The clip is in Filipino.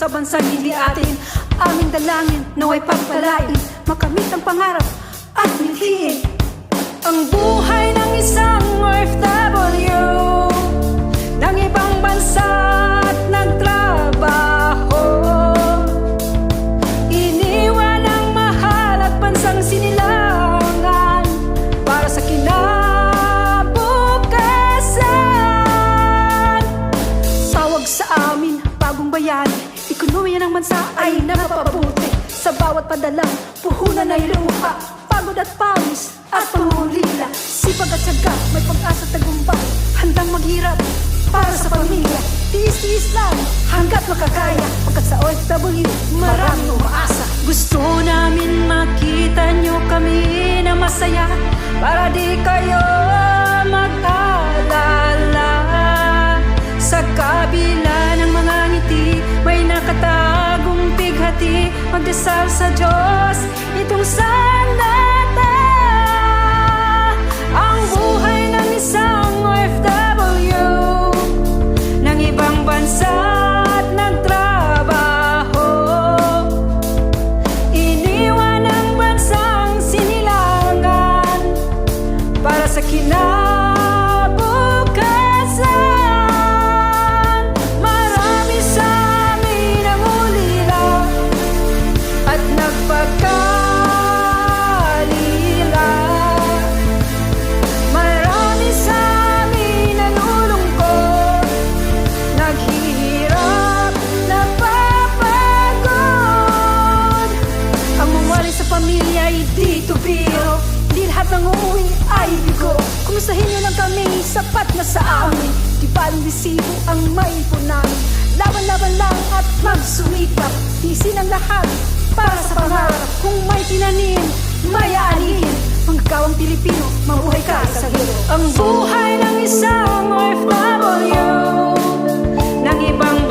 sa bansang hindi atin. Aming dalangin naway pagpalain, makamit ang pangarap at mithiin ang buhay ng isang OFW ng ibang bansa at nagtrabaho. Iniwan ang mahal at bansang sinilangan para sa kinabukasan. Tawag sa amin, bagong bayani, ekonomiya ng bansa ay napapabuti. Sa bawat padalang puhunan ay luha, pagod at pawis at pangulila. Sipag at syaga, may pag-asa at tagumpay, handang maghirap para sa pamilya. Tiis-tiis lang hanggat makakaya, pagkat sa OFW maraming umaasa. Gusto namin makita nyo kami na masaya, para di kayo mag-alala. Sa kabila ng mga ngiti, may nakatagong bighati. Magdasal sa Diyos itong sanata. Ang buhay ng isang OFW ng ibang bansa at nagtrabaho. Iniwan ang bansang sinilangan para sa kinabukasan. Marami sa amin ang ulila at nagpagkalila. Marami sa amin ang lulungkot, naghihirap, napapagod. Ang mawali sa pamilya ay dito biro, di lahat ng uuwi ay bigo. Kumustahin nyo lang kami, sapat na sa amin. Di baling resibo ang maipon namin. Laban-laban lang at magsumikap, tiisin ang lahat para sa pangarap. Kung may tinanim, may aanihin. Manggagawang Pilipino, mabuhay ka sa hilo. Ang buhay ng isang OFW ng ibang